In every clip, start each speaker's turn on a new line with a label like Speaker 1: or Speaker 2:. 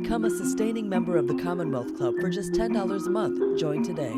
Speaker 1: Become a sustaining member of the Commonwealth Club for just $10 a month. Join today.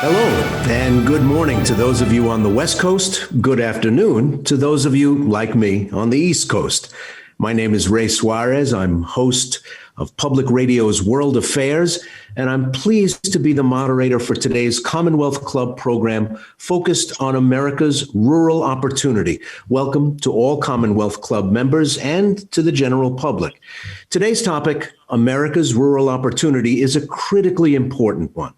Speaker 2: Hello, and good morning to those of you on the West Coast. Good afternoon to those of you, like me, on the East Coast. My name is Ray Suarez. I'm host of Public Radio's World Affairs, and I'm pleased to be the moderator for today's Commonwealth Club program focused on America's rural opportunity. Welcome to all Commonwealth Club members and to the general public. Today's topic, America's rural opportunity, is a critically important one.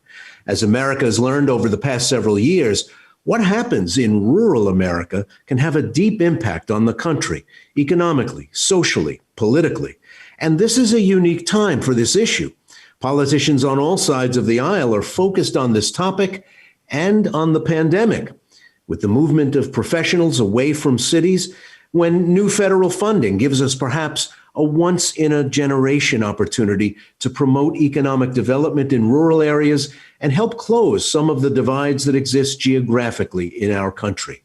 Speaker 2: As America has learned over the past several years, what happens in rural America can have a deep impact on the country, economically, socially, politically. And this is a unique time for this issue. Politicians on all sides of the aisle are focused on this topic and on the pandemic. With the movement of professionals away from cities, when new federal funding gives us perhaps a once-in-a-generation opportunity to promote economic development in rural areas and help close some of the divides that exist geographically in our country.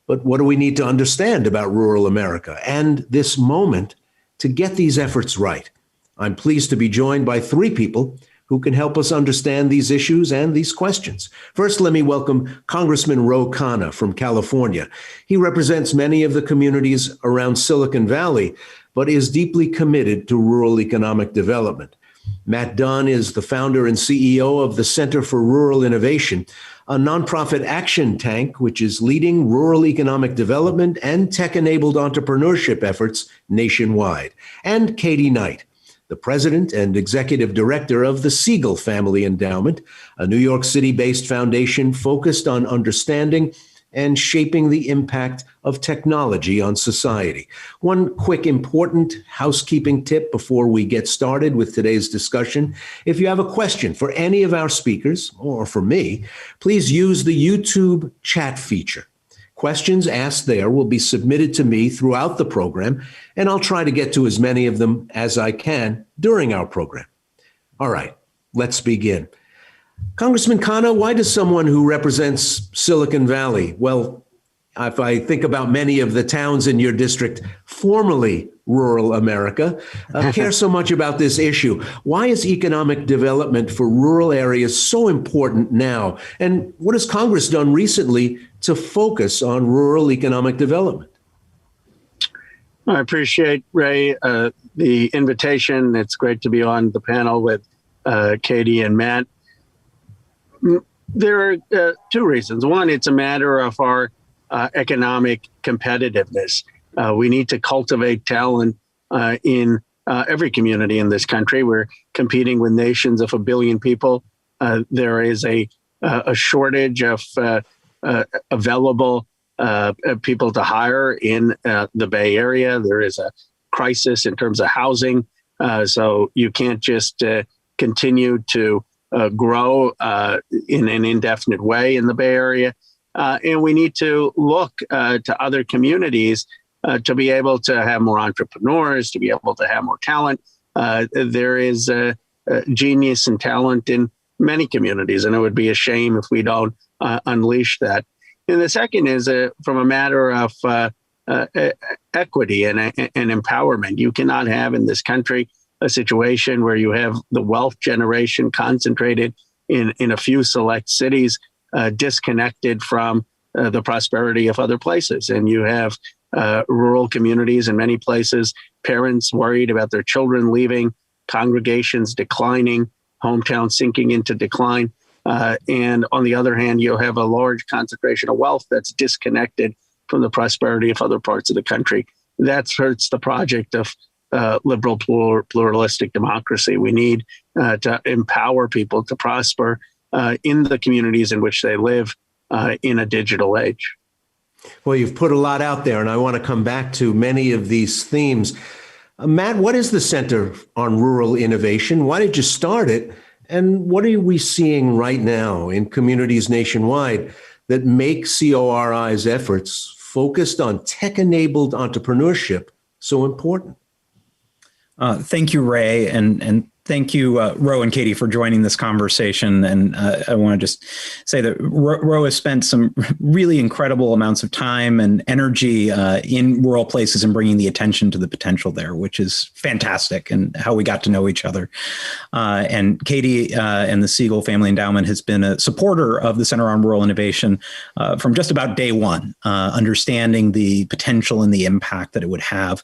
Speaker 2: But what do we need to understand about rural America and this moment to get these efforts right? I'm pleased to be joined by three people who can help us understand these issues and these questions. First, let me welcome Congressman Ro Khanna from California. He represents many of the communities around Silicon Valley, but is deeply committed to rural economic development. Matt Dunn is the founder and CEO of the Center for Rural Innovation, a nonprofit action tank which is leading rural economic development and tech-enabled entrepreneurship efforts nationwide. And Katie Knight, the president and executive director of the Siegel Family Endowment, a New York City-based foundation focused on understanding and shaping the impact of technology on society. One quick important housekeeping tip before we get started with today's discussion. If you have a question for any of our speakers or for me, please use the YouTube chat feature. Questions asked there will be submitted to me throughout the program, and I'll try to get to as many of them as I can during our program. All right, let's begin. Congressman Khanna, why does someone who represents Silicon Valley, well, if I think about many of the towns in your district, formerly rural America, care so much about this issue? Why is economic development for rural areas so important now? And what has Congress done recently to focus on rural economic development?
Speaker 3: I appreciate, Ray, the invitation. It's great to be on the panel with Katie and Matt. There are two reasons. One, it's a matter of our economic competitiveness. We need to cultivate talent in every community in this country. We're competing with nations of 1 billion people. There is a shortage of available people to hire in the Bay Area. There is a crisis in terms of housing. So you can't just continue to grow in an indefinite way in the Bay Area. And we need to look to other communities to be able to have more entrepreneurs, to be able to have more talent. There is genius and talent in many communities, and it would be a shame if we don't unleash that. And the second is from a matter of equity and empowerment. You cannot have in this country a situation where you have the wealth generation concentrated in a few select cities, disconnected from the prosperity of other places. And you have rural communities in many places, parents worried about their children leaving, congregations declining, hometowns sinking into decline. And on the other hand, you have a large concentration of wealth that's disconnected from the prosperity of other parts of the country. That hurts the project of liberal pluralistic democracy. We need to empower people to prosper in the communities in which they live in a digital age.
Speaker 2: Well, you've put a lot out there, and I want to come back to many of these themes. Matt, what is the Center on Rural Innovation? Why did you start it? And what are we seeing right now in communities nationwide that make CORI's efforts focused on tech-enabled entrepreneurship so important?
Speaker 4: Thank you, Ray. And Thank you, Ro and Katie, for joining this conversation. And I want to just say that Ro has spent some really incredible amounts of time and energy in rural places and bringing the attention to the potential there, which is fantastic, and how we got to know each other. And Katie and the Siegel Family Endowment has been a supporter of the Center on Rural Innovation from just about day one, understanding the potential and the impact that it would have.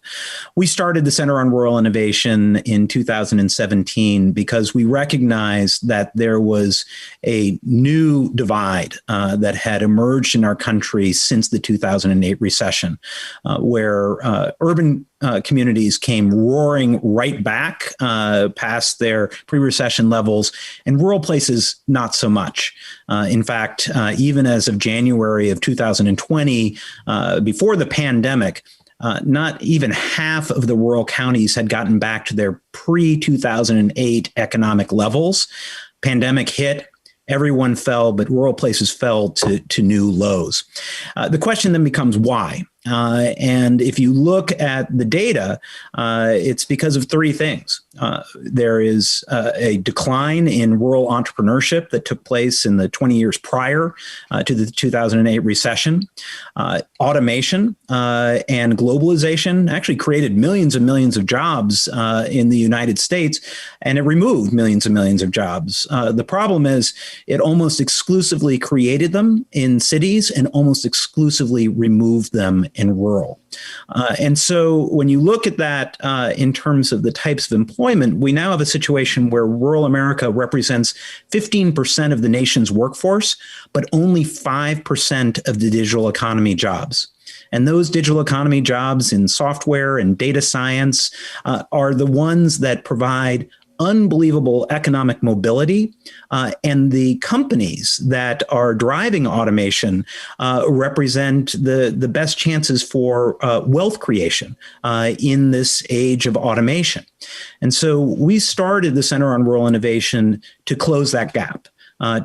Speaker 4: We started the Center on Rural Innovation in 2017 because we recognized that there was a new divide that had emerged in our country since the 2008 recession, where urban communities came roaring right back past their pre-recession levels, and rural places not so much. In fact, even as of January of 2020, before the pandemic, not even half of the rural counties had gotten back to their pre-2008 economic levels. Pandemic hit, everyone fell, but rural places fell to new lows. The question then becomes why? And if you look at the data, it's because of three things. There is a decline in rural entrepreneurship that took place in the 20 years prior to the 2008 recession. Automation and globalization actually created millions and millions of jobs in the United States, and it removed millions and millions of jobs. The problem is it almost exclusively created them in cities and almost exclusively removed them in rural. And so when you look at that in terms of the types of employment, we now have a situation where rural America represents 15% of the nation's workforce, but only 5% of the digital economy jobs. And those digital economy jobs in software and data science are the ones that provide unbelievable economic mobility, and the companies that are driving automation represent the best chances for wealth creation in this age of automation. And so we started the Center on Rural Innovation to close that gap.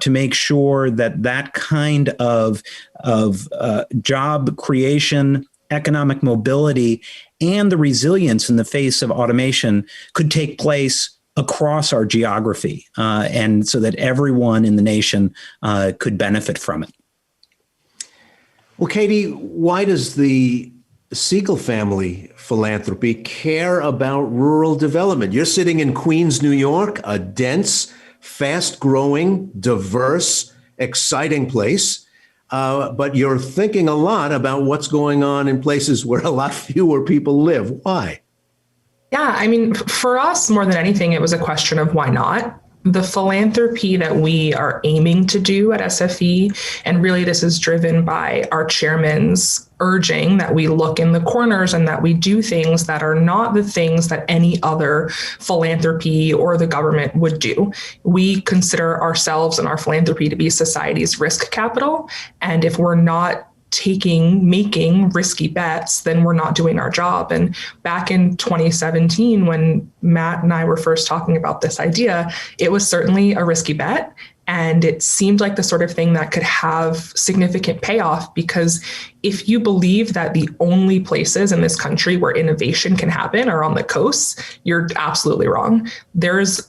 Speaker 4: To make sure that that kind of job creation, economic mobility, and the resilience in the face of automation could take place across our geography, and so that everyone in the nation could benefit from it.
Speaker 2: Well, Katie, why does the Siegel Family Philanthropy care about rural development? You're sitting in Queens, New York, a dense, fast-growing, diverse, exciting place, but you're thinking a lot about what's going on in places where a lot fewer people live. Why?
Speaker 5: Yeah, I mean, for us, more than anything, it was a question of why not. The philanthropy that we are aiming to do at SFE, and really this is driven by our chairman's urging that we look in the corners and that we do things that are not the things that any other philanthropy or the government would do. We consider ourselves and our philanthropy to be society's risk capital. And if we're not making risky bets, then we're not doing our job. And back in 2017, when Matt and I were first talking about this idea, it was certainly a risky bet. And it seemed like the sort of thing that could have significant payoff, because if you believe that the only places in this country where innovation can happen are on the coasts, you're absolutely wrong. There's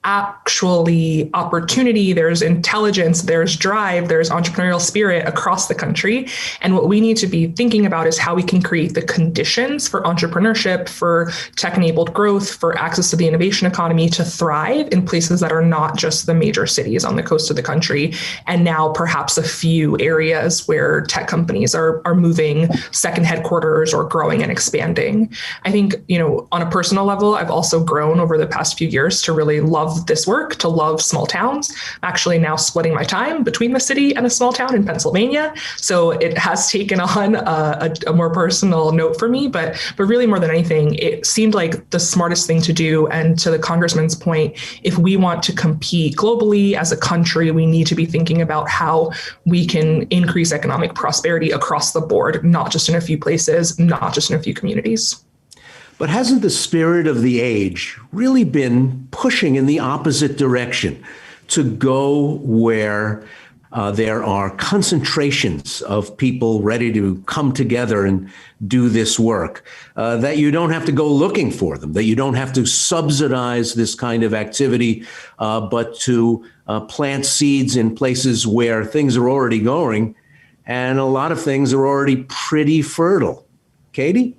Speaker 5: actually opportunity, there's intelligence, there's drive, there's entrepreneurial spirit across the country. And what we need to be thinking about is how we can create the conditions for entrepreneurship, for tech-enabled growth, for access to the innovation economy to thrive in places that are not just the major cities on the coast of the country. And now perhaps a few areas where tech companies are moving second headquarters or growing and expanding. I think, on a personal level, I've also grown over the past few years to really love this work, to love small towns. I'm actually now splitting my time between the city and a small town in Pennsylvania. So it has taken on a more personal note for me, but really more than anything, it seemed like the smartest thing to do. And to the congressman's point, if we want to compete globally as a country, we need to be thinking about how we can increase economic prosperity across the board, not just in a few places, not just in a few communities.
Speaker 2: But hasn't the spirit of the age really been pushing in the opposite direction, to go where There are concentrations of people ready to come together and do this work, that you don't have to go looking for them, that you don't have to subsidize this kind of activity, but to plant seeds in places where things are already going, and a lot of things are already pretty fertile. Katie?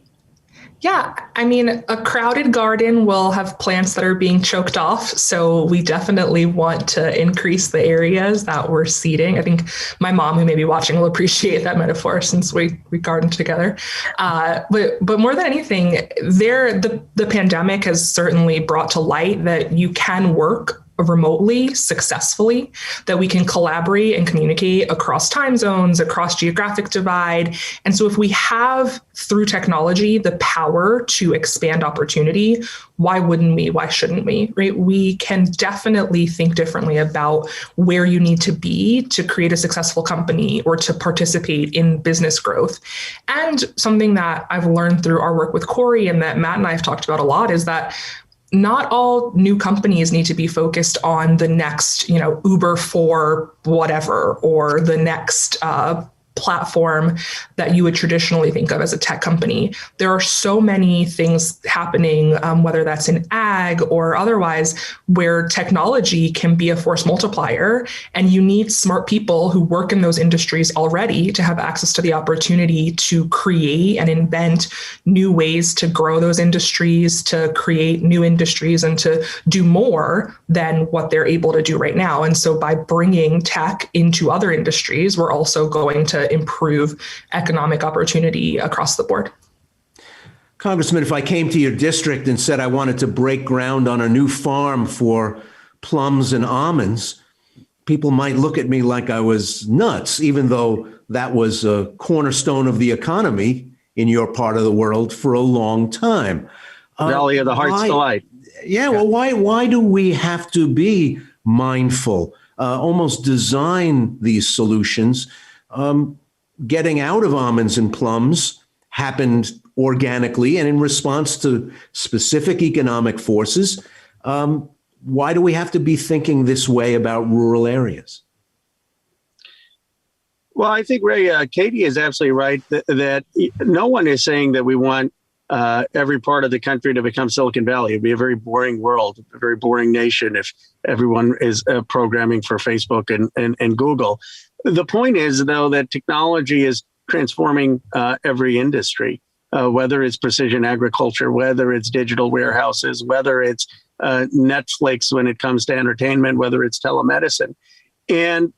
Speaker 5: Yeah, I mean, a crowded garden will have plants that are being choked off. So we definitely want to increase the areas that we're seeding. I think my mom, who may be watching, will appreciate that metaphor since we garden together. But more than anything, the pandemic has certainly brought to light that you can work remotely successfully, that we can collaborate and communicate across time zones, across geographic divide. And so if we have, through technology, the power to expand opportunity, why wouldn't we? Why shouldn't we? Right? We can definitely think differently about where you need to be to create a successful company or to participate in business growth. And something that I've learned through our work with Corey and that Matt and I have talked about a lot is that not all new companies need to be focused on the next, Uber for whatever, or the next platform that you would traditionally think of as a tech company. There are so many things happening, whether that's in ag or otherwise, where technology can be a force multiplier, and you need smart people who work in those industries already to have access to the opportunity to create and invent new ways to grow those industries, to create new industries, and to do more than what they're able to do right now. And so by bringing tech into other industries, we're also going to improve economic opportunity across the board.
Speaker 2: Congressman, if I came to your district and said I wanted to break ground on a new farm for plums and almonds, people might look at me like I was nuts, even though that was a cornerstone of the economy in your part of the world for a long time.
Speaker 3: Valley of the Heart's Delight.
Speaker 2: Yeah, well, why do we have to be mindful, almost design these solutions? Getting out of almonds and plums happened organically and in response to specific economic forces. Why do we have to be thinking this way about rural areas?
Speaker 3: Well, I think, Ray, Katie is absolutely right that no one is saying that we want every part of the country to become Silicon Valley. It'd be a very boring world, a very boring nation if everyone is programming for Facebook and Google. The point is, though, that technology is transforming every industry, whether it's precision agriculture, whether it's digital warehouses, whether it's Netflix when it comes to entertainment, whether it's telemedicine. And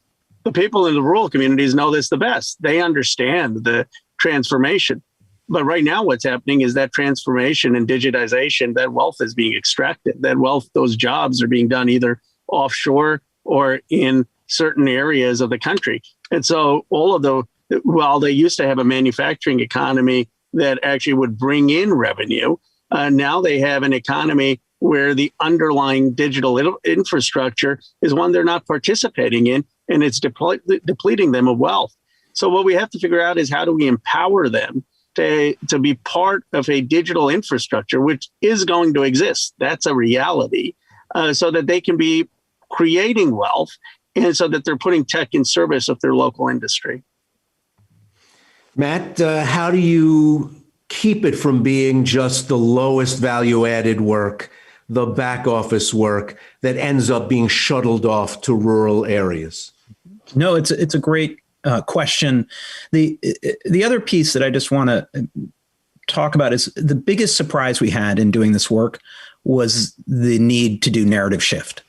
Speaker 3: the people in the rural communities know this the best. They understand the transformation. But right now, what's happening is that transformation and digitization, that wealth is being extracted. That wealth, those jobs are being done either offshore or in certain areas of the country. And so while they used to have a manufacturing economy that actually would bring in revenue, now they have an economy where the underlying digital infrastructure is one they're not participating in, and it's depleting them of wealth. So what we have to figure out is how do we empower them to be part of a digital infrastructure, which is going to exist. That's a reality, so that they can be creating wealth and so that they're putting tech in service of their local industry.
Speaker 2: Matt, how do you keep it from being just the lowest value added work, the back office work that ends up being shuttled off to rural areas?
Speaker 4: No, it's a great question. The other piece that I just want to talk about is the biggest surprise we had in doing this work was the need to do narrative shift.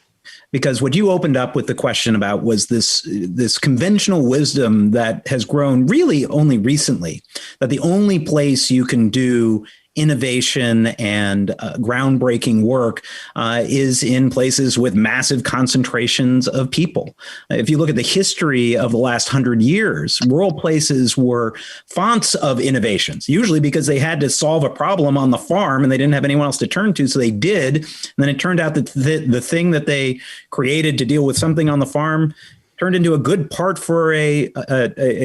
Speaker 4: Because what you opened up with the question about was this conventional wisdom that has grown really only recently, that the only place you can do innovation and groundbreaking work is in places with massive concentrations of people. If you look at the history of the last 100 years, rural places were fonts of innovations, usually because they had to solve a problem on the farm and they didn't have anyone else to turn to, so they did. And then it turned out that the thing that they created to deal with something on the farm turned into a good part for a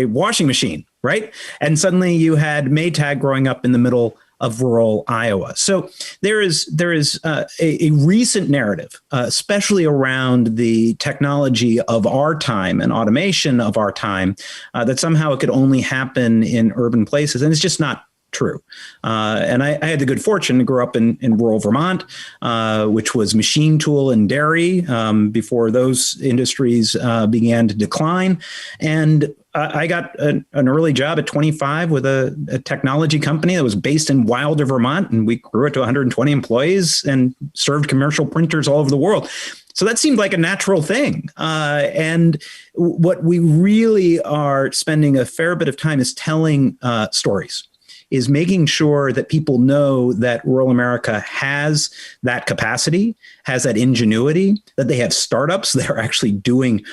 Speaker 4: washing machine, right? And suddenly you had Maytag growing up in the middle of rural Iowa. So there is a recent narrative, especially around the technology of our time and automation of our time, that somehow it could only happen in urban places, and it's just not true. And I had the good fortune to grow up in rural Vermont, which was machine tool and dairy before those industries began to decline. And I got an early job at 25 with a technology company that was based in Wilder, Vermont, and we grew it to 120 employees and served commercial printers all over the world. So that seemed like a natural thing. And what we really are spending a fair bit of time is telling stories, is making sure that people know that rural America has that capacity, has that ingenuity, that they have startups that are actually doing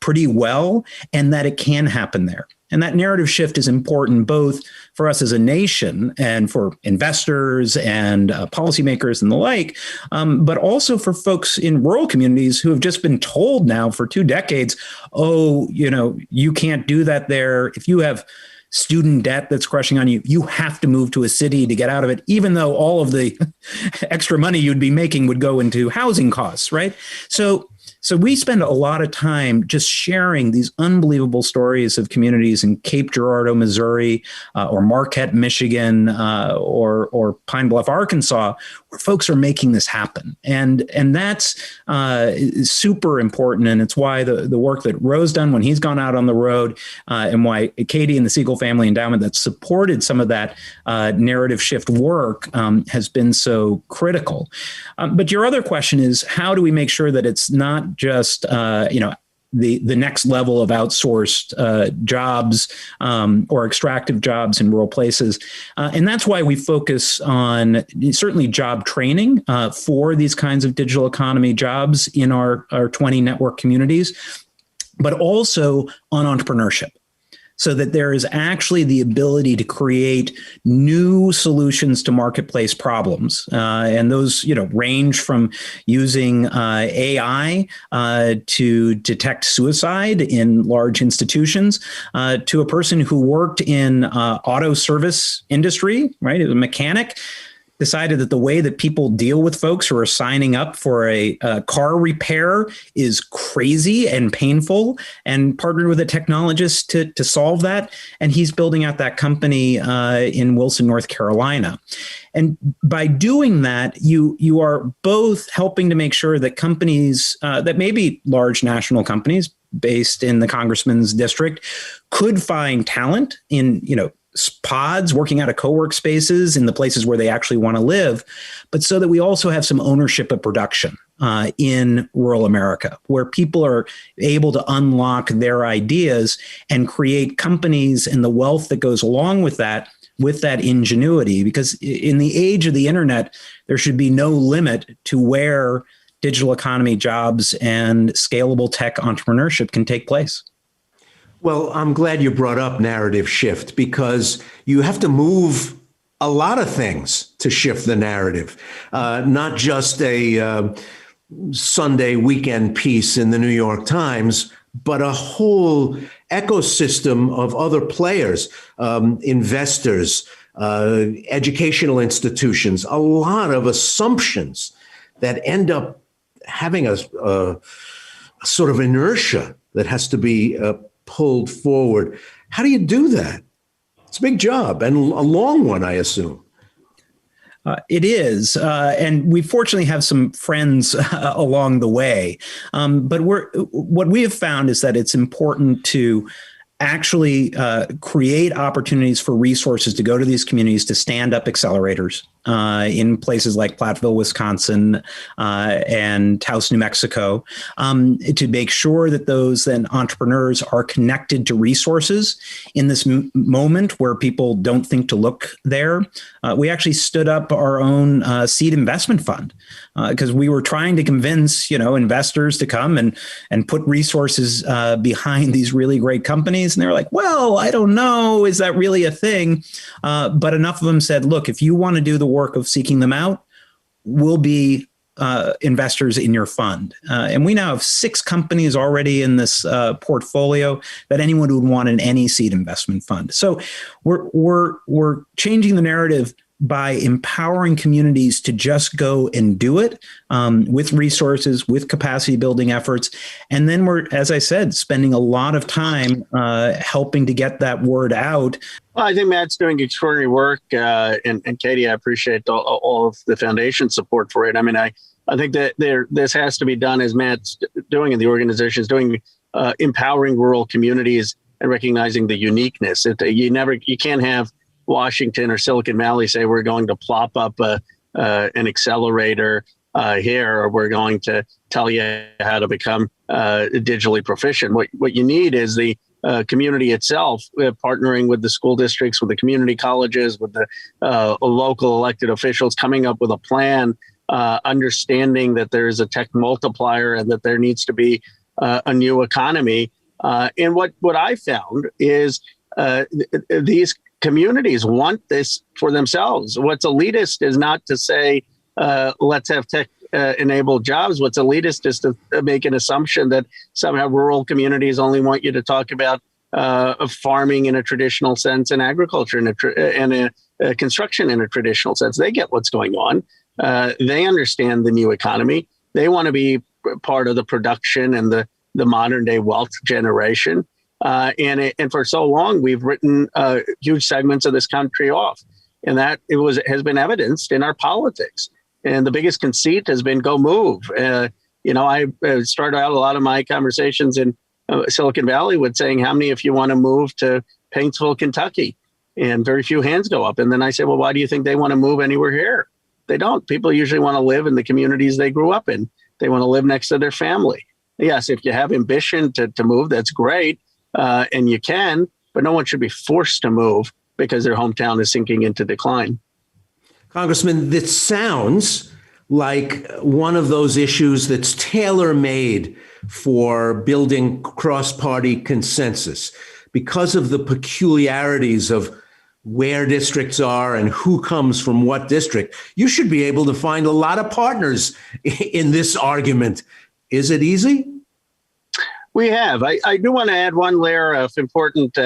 Speaker 4: pretty well, and that it can happen there. And that narrative shift is important both for us as a nation and for investors and policymakers and the like, but also for folks in rural communities who have just been told now for 2 decades, oh, you can't do that there. If you have student debt that's crushing on you, you have to move to a city to get out of it, even though all of the extra money you'd be making would go into housing costs, right? So we spend a lot of time just sharing these unbelievable stories of communities in Cape Girardeau, Missouri, or Marquette, Michigan, or Pine Bluff, Arkansas, where folks are making this happen. And that's super important. And it's why the work that Roe's done when he's gone out on the road, and why Katie and the Siegel Family Endowment that supported some of that narrative shift work has been so critical. But your other question is, how do we make sure that it's not just the next level of outsourced jobs or extractive jobs in rural places. And that's why we focus on certainly job training for these kinds of digital economy jobs in our 20 network communities, but also on entrepreneurship, so that there is actually the ability to create new solutions to marketplace problems. And those, range from using AI to detect suicide in large institutions, to a person who worked in auto service industry, right? As a mechanic, decided that the way that people deal with folks who are signing up for a car repair is crazy and painful, and partnered with a technologist to solve that. And he's building out that company in Wilson, North Carolina. And by doing that, you are both helping to make sure that companies that may be large national companies based in the congressman's district could find talent in, pods, working out of co-work spaces in the places where they actually want to live, but so that we also have some ownership of production in rural America, where people are able to unlock their ideas and create companies and the wealth that goes along with that ingenuity. Because in the age of the internet, there should be no limit to where digital economy jobs and scalable tech entrepreneurship can take place.
Speaker 2: Well, I'm glad you brought up narrative shift, because you have to move a lot of things to shift the narrative, not just a Sunday weekend piece in the New York Times, but a whole ecosystem of other players, investors, educational institutions, a lot of assumptions that end up having a sort of inertia that has to be pulled forward. How do you do that? It's a big job and a long one, I assume.
Speaker 4: It is. And we fortunately have some friends along the way. But what we have found is that it's important to actually create opportunities for resources to go to these communities to stand up accelerators in places like Platteville, Wisconsin, and Taos, New Mexico, to make sure that those then entrepreneurs are connected to resources in this moment where people don't think to look there. We actually stood up our own seed investment fund because we were trying to convince, investors to come and put resources behind these really great companies. And they were like, well, I don't know. Is that really a thing? But enough of them said, look, if you want to do the work of seeking them out, we'll be investors in your fund. And we now have 6 companies already in this portfolio that anyone would want in any seed investment fund. So we're changing the narrative by empowering communities to just go and do it with resources, with capacity building efforts. And then we're, as I said, spending a lot of time helping to get that word out.
Speaker 3: Well, I think Matt's doing extraordinary work. And Katie, I appreciate all of the foundation support for it. I mean, I think that this has to be done as Matt's doing and the organization is doing, empowering rural communities and recognizing the uniqueness. You can't have Washington or Silicon Valley say we're going to plop up an accelerator here, or we're going to tell you how to become digitally proficient. What you need is the community itself, partnering with the school districts, with the community colleges, with the local elected officials, coming up with a plan, understanding that there is a tech multiplier and that there needs to be a new economy. And what I found is these communities want this for themselves. What's elitist is not to say, let's have tech enabled jobs. What's elitist is to make an assumption that somehow rural communities only want you to talk about farming in a traditional sense and agriculture and construction in a traditional sense. They get what's going on. They understand the new economy. They want to be part of the production and the modern day wealth generation. And for so long, we've written huge segments of this country off, and that has been evidenced in our politics. And the biggest conceit has been go move. I started out a lot of my conversations in Silicon Valley with saying, how many of you want to move to Paintsville, Kentucky? And very few hands go up. And then I said, well, why do you think they want to move anywhere here? They don't. People usually want to live in the communities they grew up in. They want to live next to their family. Yes, if you have ambition to move, that's great. And you can, but no one should be forced to move because their hometown is sinking into decline.
Speaker 2: Congressman, this sounds like one of those issues that's tailor-made for building cross-party consensus because of the peculiarities of where districts are and who comes from what district. You should be able to find a lot of partners in this argument. Is it easy? We have. I do want to add one layer of important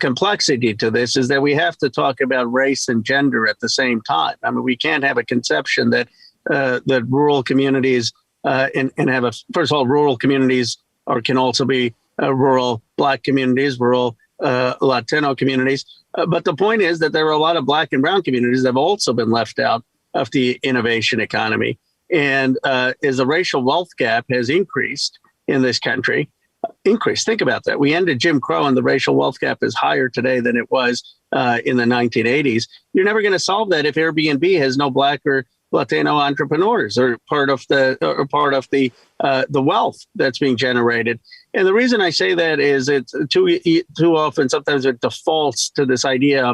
Speaker 2: complexity to this, is that we have to talk about race and gender at the same time. I mean, we can't have a conception that that rural communities and have first of all, rural communities can also be rural Black communities, rural Latino communities. But the point is that there are a lot of Black and brown communities that have also been left out of the innovation economy. And as the racial wealth gap has increased in this country, think about that. We ended Jim Crow and the racial wealth gap is higher today than it was in the 1980s. You're never going to solve that if Airbnb has no Black or Latino entrepreneurs or part of the wealth that's being generated. And the reason I say that is it's too often, sometimes it defaults to this idea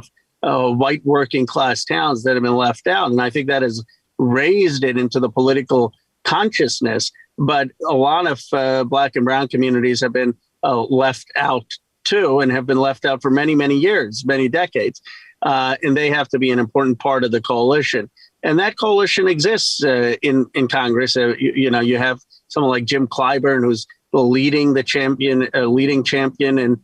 Speaker 2: of white working class towns that have been left out. And I think that has raised it into the political consciousness. But a lot of Black and brown communities have been left out too, and have been left out for many, many years, many decades. And they have to be an important part of the coalition. And that coalition exists in Congress. You have someone like Jim Clyburn, who's the leading champion in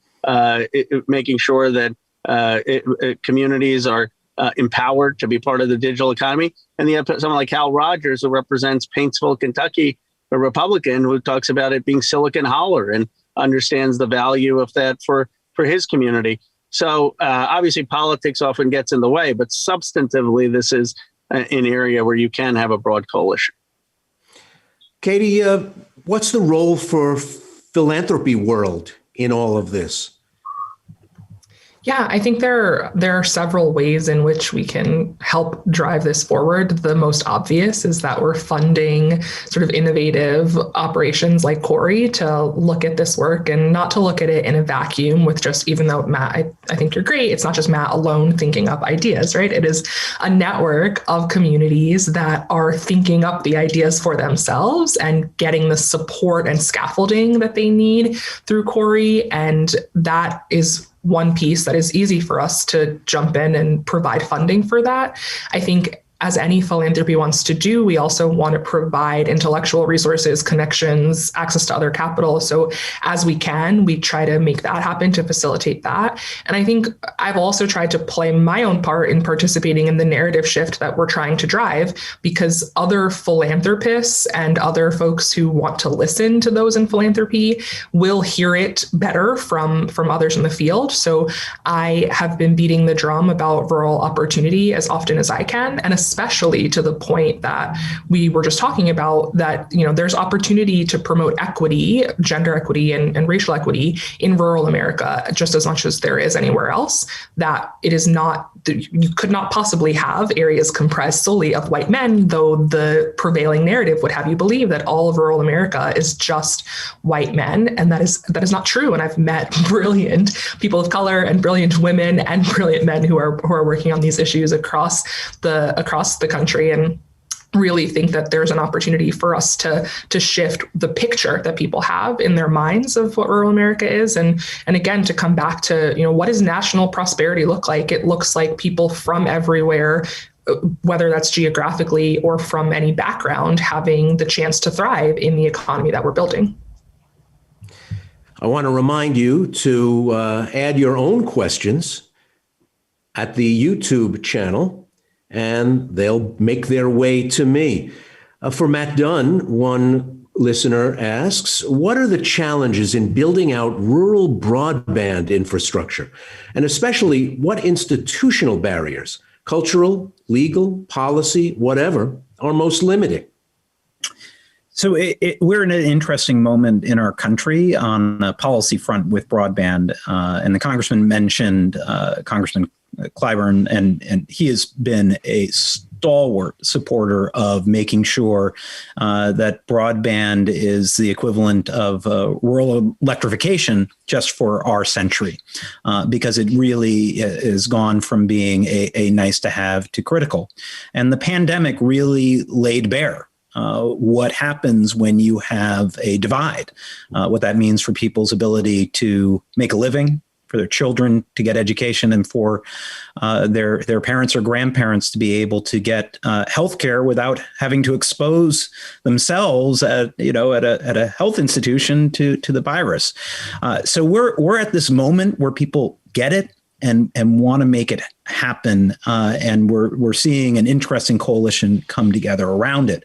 Speaker 2: making sure that communities are empowered to be part of the digital economy. And you have someone like Hal Rogers, who represents Paintsville, Kentucky, a Republican, who talks about it being Silicon Holler and understands the value of that for his community. So obviously politics often gets in the way, but substantively, this is an area where you can have a broad coalition. Katie, what's the role for philanthropy world in all of this?
Speaker 5: Yeah, I think there are several ways in which we can help drive this forward. The most obvious is that we're funding sort of innovative operations like Corey to look at this work and not to look at it in a vacuum with just, even though Matt, I think you're great, it's not just Matt alone thinking up ideas, right? It is a network of communities that are thinking up the ideas for themselves and getting the support and scaffolding that they need through Corey. And that is one piece that is easy for us to jump in and provide funding for that. I think as any philanthropy wants to do, we also want to provide intellectual resources, connections, access to other capital. So as we can, we try to make that happen to facilitate that. And I think I've also tried to play my own part in participating in the narrative shift that we're trying to drive, because other philanthropists and other folks who want to listen to those in philanthropy will hear it better from others in the field. So I have been beating the drum about rural opportunity as often as I can, and especially to the point that we were just talking about, that, you know, there's opportunity to promote equity, gender equity and racial equity in rural America just as much as there is anywhere else. That it is not, you could not possibly have areas comprised solely of white men, though the prevailing narrative would have you believe that all of rural America is just white men. And that is not true. And I've met brilliant people of color and brilliant women and brilliant men who are working on these issues across the country, and really think that there's an opportunity for us to shift the picture that people have in their minds of what rural America is. And again, to come back to, you know, what does national prosperity look like? It looks like people from everywhere, whether that's geographically or from any background, having the chance to thrive in the economy that we're building.
Speaker 2: I want to remind you to add your own questions at the YouTube channel, and they'll make their way to me. For Matt Dunn, one listener asks, what are the challenges in building out rural broadband infrastructure? And especially, what institutional barriers, cultural, legal, policy, whatever, are most limiting?
Speaker 4: So we're in an interesting moment in our country on the policy front with broadband. And the congressman mentioned Congressman Clyburn, and he has been a stalwart supporter of making sure that broadband is the equivalent of rural electrification just for our century, because it really has gone from being a nice to have to critical. And the pandemic really laid bare what happens when you have a divide, what that means for people's ability to make a living, for their children to get education, and for their parents or grandparents to be able to get healthcare without having to expose themselves at a health institution to the virus. So we're at this moment where people get it and want to make it happen, and we're seeing an interesting coalition come together around it.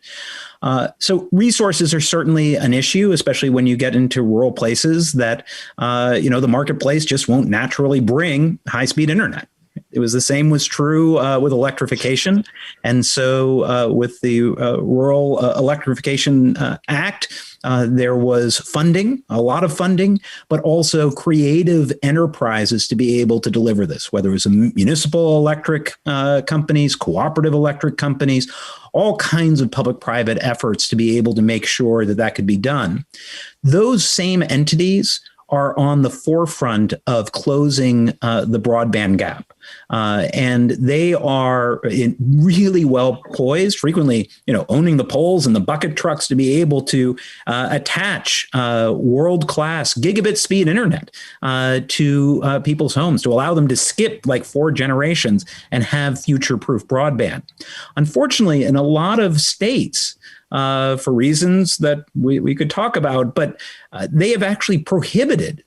Speaker 4: So resources are certainly an issue, especially when you get into rural places that, the marketplace just won't naturally bring high-speed internet. It was the same was true with electrification. And so with the Rural Electrification Act, there was funding, a lot of funding, but also creative enterprises to be able to deliver this, whether it was municipal electric companies, cooperative electric companies, all kinds of public-private efforts to be able to make sure that that could be done. Those same entities are on the forefront of closing the broadband gap. And they are really well poised, frequently, owning the poles and the bucket trucks to be able to attach world-class gigabit speed internet to people's homes, to allow them to skip like 4 generations and have future-proof broadband. Unfortunately, in a lot of states, for reasons that we could talk about, but they have actually prohibited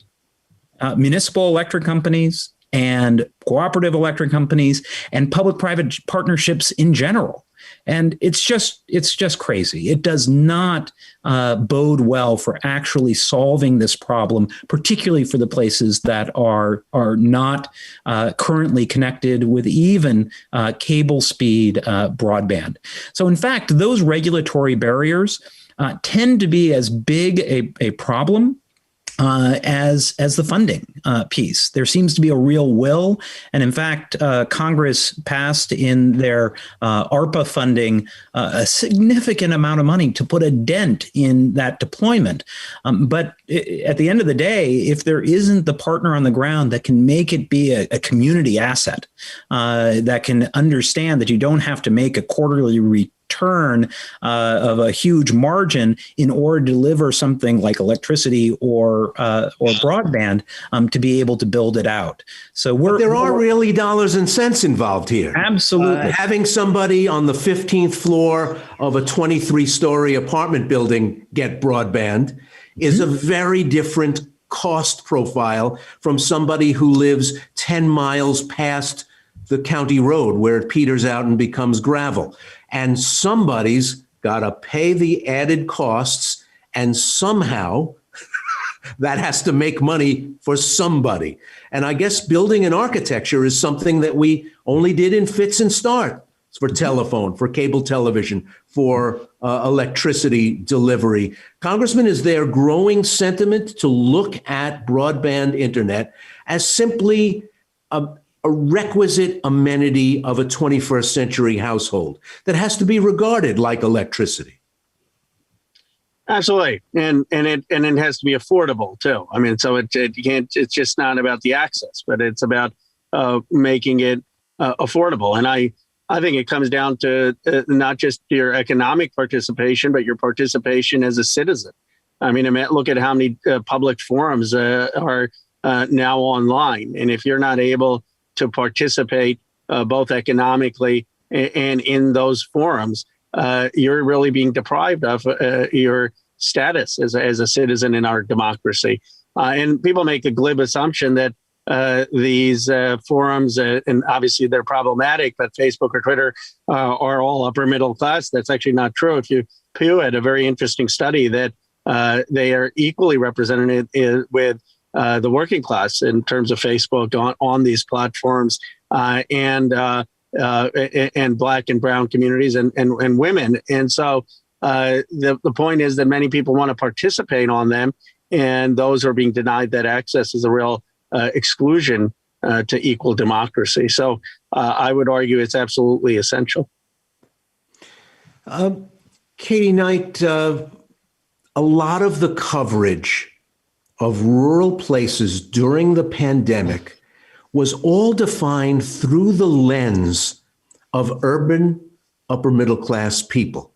Speaker 4: municipal electric companies and cooperative electric companies and public-private partnerships in general. And it's just crazy. It does not bode well for actually solving this problem, particularly for the places that are not currently connected with even cable speed broadband. So in fact, those regulatory barriers tend to be as big a problem as the funding piece. There seems to be a real will. And in fact, Congress passed in their ARPA funding a significant amount of money to put a dent in that deployment. But at the end of the day, if there isn't the partner on the ground that can make it be a community asset, that can understand that you don't have to make a quarterly return return of a huge margin in order to deliver something like electricity or broadband to be able to build it out. So
Speaker 2: there are really dollars and cents involved here.
Speaker 4: Absolutely.
Speaker 2: Having somebody on the 15th floor of a 23-story apartment building get broadband is a very different cost profile from somebody who lives 10 miles past the county road where it peters out and becomes gravel. And somebody's got to pay the added costs, and somehow that has to make money for somebody. And I guess building and architecture is something that we only did in fits and starts for telephone, for cable television, for electricity delivery. Congressman, is there growing sentiment to look at broadband internet as simply a requisite amenity of a 21st century household that has to be regarded like electricity?
Speaker 3: Absolutely, and it has to be affordable too. I mean, so it can't. It's just not about the access, but it's about making it affordable. And I think it comes down to not just your economic participation, but your participation as a citizen. I mean, look at how many public forums are now online, and if you're not able to participate both economically and in those forums, you're really being deprived of your status as a citizen in our democracy. And people make a glib assumption that these forums, and obviously they're problematic, but Facebook or Twitter are all upper middle class. That's actually not true. Pew had a very interesting study that they are equally represented with the working class in terms of Facebook on these platforms, and Black and brown communities and women. And so the point is that many people want to participate on them, and those who are being denied that access is a real exclusion to equal democracy. So I would argue it's absolutely essential.
Speaker 2: Katie Knight, a lot of the coverage of rural places during the pandemic was all defined through the lens of urban upper middle class people.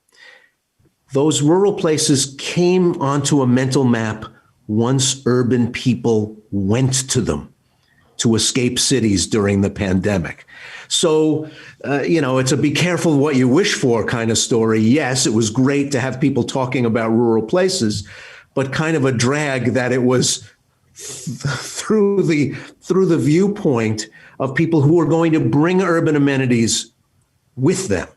Speaker 2: Those rural places came onto a mental map once urban people went to them to escape cities during the pandemic. So, it's a be careful what you wish for kind of story. Yes, it was great to have people talking about rural places, but kind of a drag that it was through the viewpoint of people who are going to bring urban amenities with them.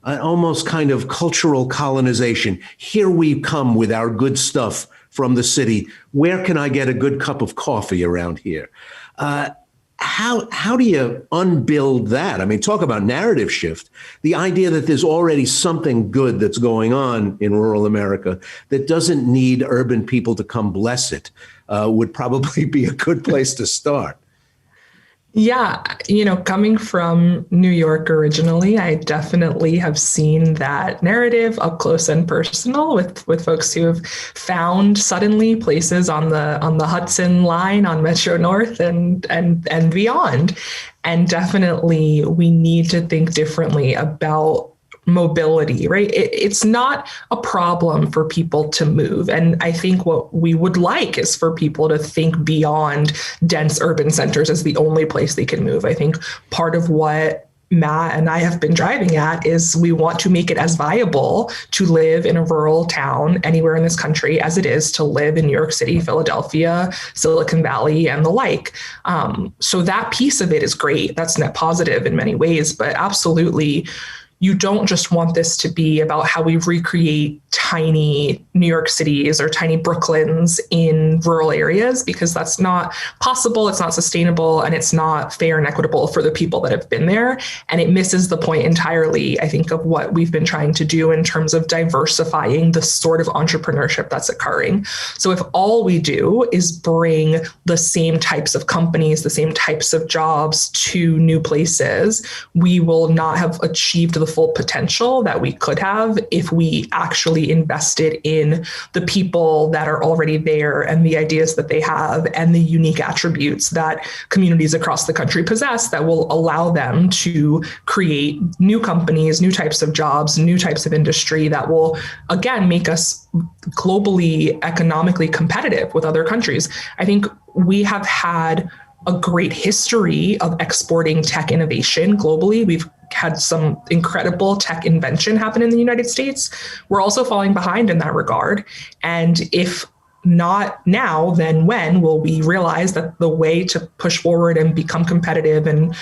Speaker 2: Almost kind of cultural colonization. Here we come with our good stuff from the city. Where can I get a good cup of coffee around here? How do you unbuild that? I mean, talk about narrative shift. The idea that there's already something good that's going on in rural America that doesn't need urban people to come bless it would probably be a good place to start.
Speaker 5: Yeah, coming from New York originally, I definitely have seen that narrative up close and personal with folks who have found suddenly places on the Hudson line on Metro North and beyond. And definitely we need to think differently about mobility, right? It's not a problem for people to move. And I think what we would like is for people to think beyond dense urban centers as the only place they can move. I think part of what Matt and I have been driving at is we want to make it as viable to live in a rural town anywhere in this country as it is to live in New York City, Philadelphia, Silicon Valley, and the like. So that piece of it is great. That's net positive in many ways, but absolutely, you don't just want this to be about how we recreate tiny New York cities or tiny Brooklyns in rural areas, because that's not possible, it's not sustainable, and it's not fair and equitable for the people that have been there. And it misses the point entirely, I think, of what we've been trying to do in terms of diversifying the sort of entrepreneurship that's occurring. So if all we do is bring the same types of companies, the same types of jobs to new places, we will not have achieved the full potential that we could have if we actually invested in the people that are already there and the ideas that they have and the unique attributes that communities across the country possess that will allow them to create new companies, new types of jobs, new types of industry that will, again, make us globally economically competitive with other countries. I think we have had a great history of exporting tech innovation globally. We've had some incredible tech invention happen in the United States. We're also falling behind in that regard. And if not now, then when will we realize that the way to push forward and become competitive and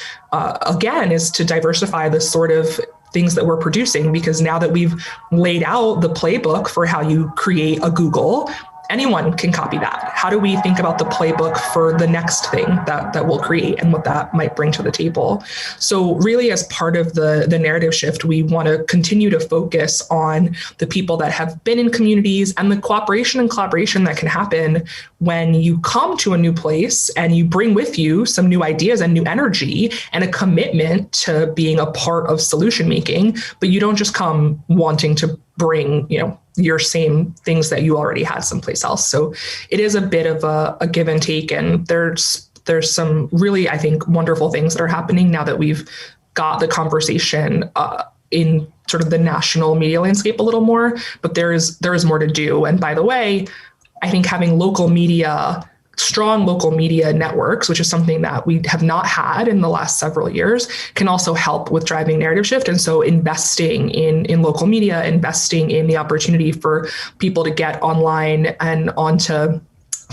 Speaker 5: again is to diversify the sort of things that we're producing? Because now that we've laid out the playbook for how you create a Google, anyone can copy that. How do we think about the playbook for the next thing that we'll create and what that might bring to the table? So really, as part of the narrative shift, we want to continue to focus on the people that have been in communities and the cooperation and collaboration that can happen when you come to a new place and you bring with you some new ideas and new energy and a commitment to being a part of solution making, but you don't just come wanting to bring, your same things that you already had someplace else. So it is a bit of a give and take. And there's some really, I think, wonderful things that are happening now that we've got the conversation in sort of the national media landscape a little more, but there is more to do. And by the way, I think having strong local media networks, which is something that we have not had in the last several years, can also help with driving narrative shift. And so investing in local media, investing in the opportunity for people to get online and onto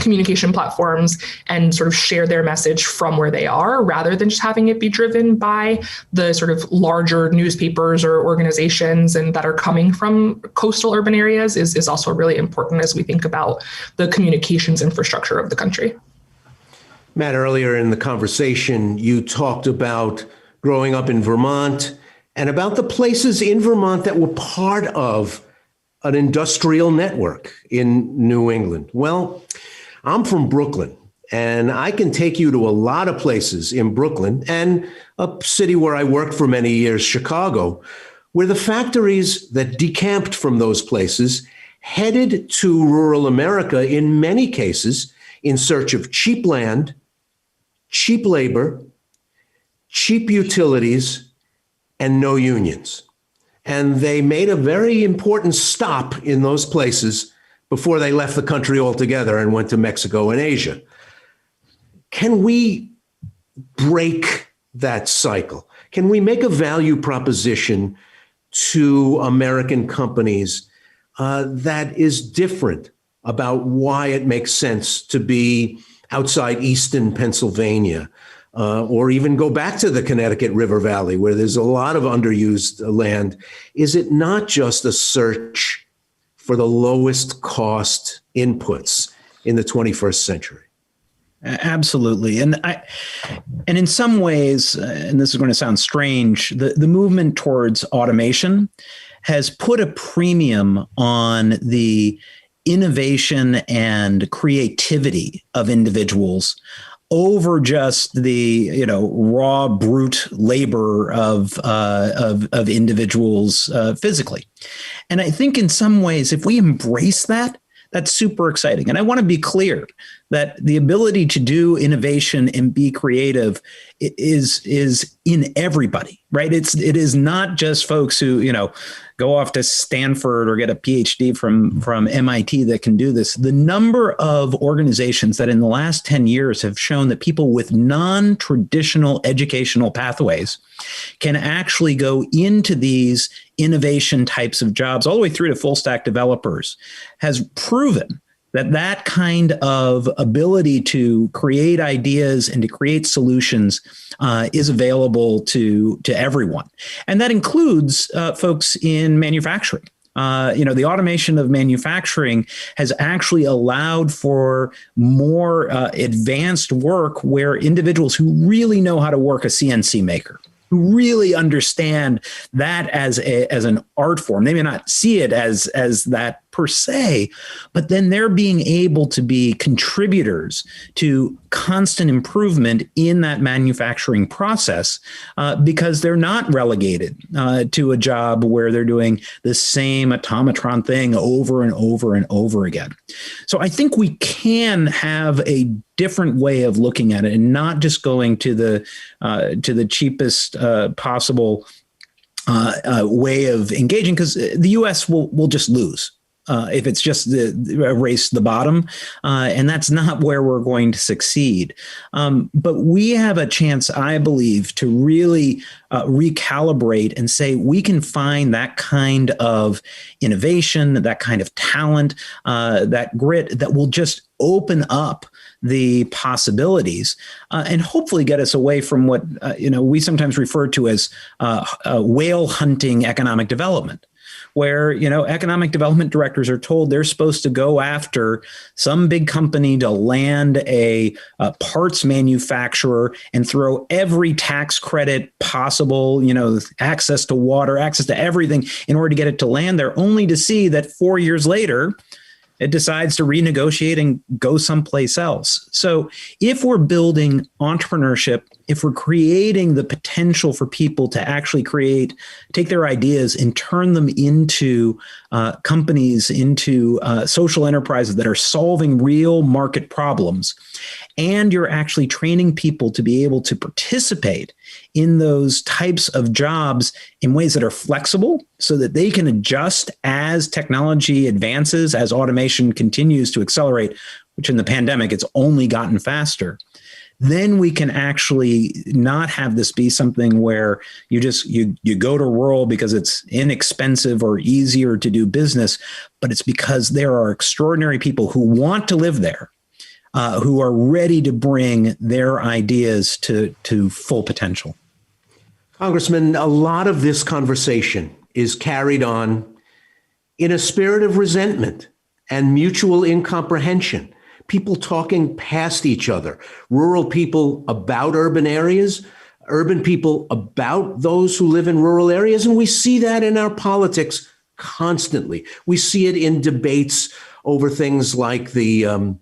Speaker 5: communication platforms and sort of share their message from where they are, rather than just having it be driven by the sort of larger newspapers or organizations and that are coming from coastal urban areas is also really important as we think about the communications infrastructure of the country.
Speaker 2: Matt, earlier in the conversation, you talked about growing up in Vermont and about the places in Vermont that were part of an industrial network in New England. Well, I'm from Brooklyn, and I can take you to a lot of places in Brooklyn and a city where I worked for many years, Chicago, where the factories that decamped from those places headed to rural America, in many cases, in search of cheap land, cheap labor, cheap utilities, and no unions. And they made a very important stop in those places before they left the country altogether and went to Mexico and Asia. Can we break that cycle? Can we make a value proposition to American companies that is different about why it makes sense to be outside Easton, Pennsylvania, or even go back to the Connecticut River Valley, where there's a lot of underused land? Is it not just a search for the lowest cost inputs in the 21st century?
Speaker 4: Absolutely. And in some ways, and this is going to sound strange, the movement towards automation has put a premium on the innovation and creativity of individuals over just the raw brute labor of individuals physically. And I think in some ways, if we embrace that, that's super exciting. And I want to be clear that the ability to do innovation and be creative is in everybody, right? It is not just folks who, go off to Stanford or get a PhD from MIT that can do this. The number of organizations that in the last 10 years have shown that people with non-traditional educational pathways can actually go into these innovation types of jobs all the way through to full stack developers has proven that kind of ability to create ideas and to create solutions is available to everyone. And that includes folks in manufacturing. The automation of manufacturing has actually allowed for more advanced work where individuals who really know how to work a CNC maker, who really understand that as an art form. They may not see it as that per se, but then they're being able to be contributors to constant improvement in that manufacturing process because they're not relegated to a job where they're doing the same automatron thing over and over and over again. So I think we can have a different way of looking at it and not just going to the cheapest possible way of engaging, because the U.S. will just lose if it's just the race to the bottom, and that's not where we're going to succeed. But we have a chance, I believe, to really recalibrate and say we can find that kind of innovation, that kind of talent, that grit that will just open up the possibilities and hopefully get us away from what we sometimes refer to as whale hunting economic development, where economic development directors are told they're supposed to go after some big company to land a parts manufacturer and throw every tax credit possible, access to water, access to everything in order to get it to land there, only to see that 4 years later, it decides to renegotiate and go someplace else. So if we're building entrepreneurship, if we're creating the potential for people to actually take their ideas and turn them into companies, into social enterprises that are solving real market problems, and you're actually training people to be able to participate in those types of jobs in ways that are flexible so that they can adjust as technology advances, as automation continues to accelerate, which in the pandemic, it's only gotten faster. Then we can actually not have this be something where you go to rural because it's inexpensive or easier to do business, but it's because there are extraordinary people who want to live there, who are ready to bring their ideas to full potential.
Speaker 2: Congressman, a lot of this conversation is carried on in a spirit of resentment and mutual incomprehension. People talking past each other, rural people about urban areas, urban people about those who live in rural areas. And we see that in our politics constantly. We see it in debates over things like the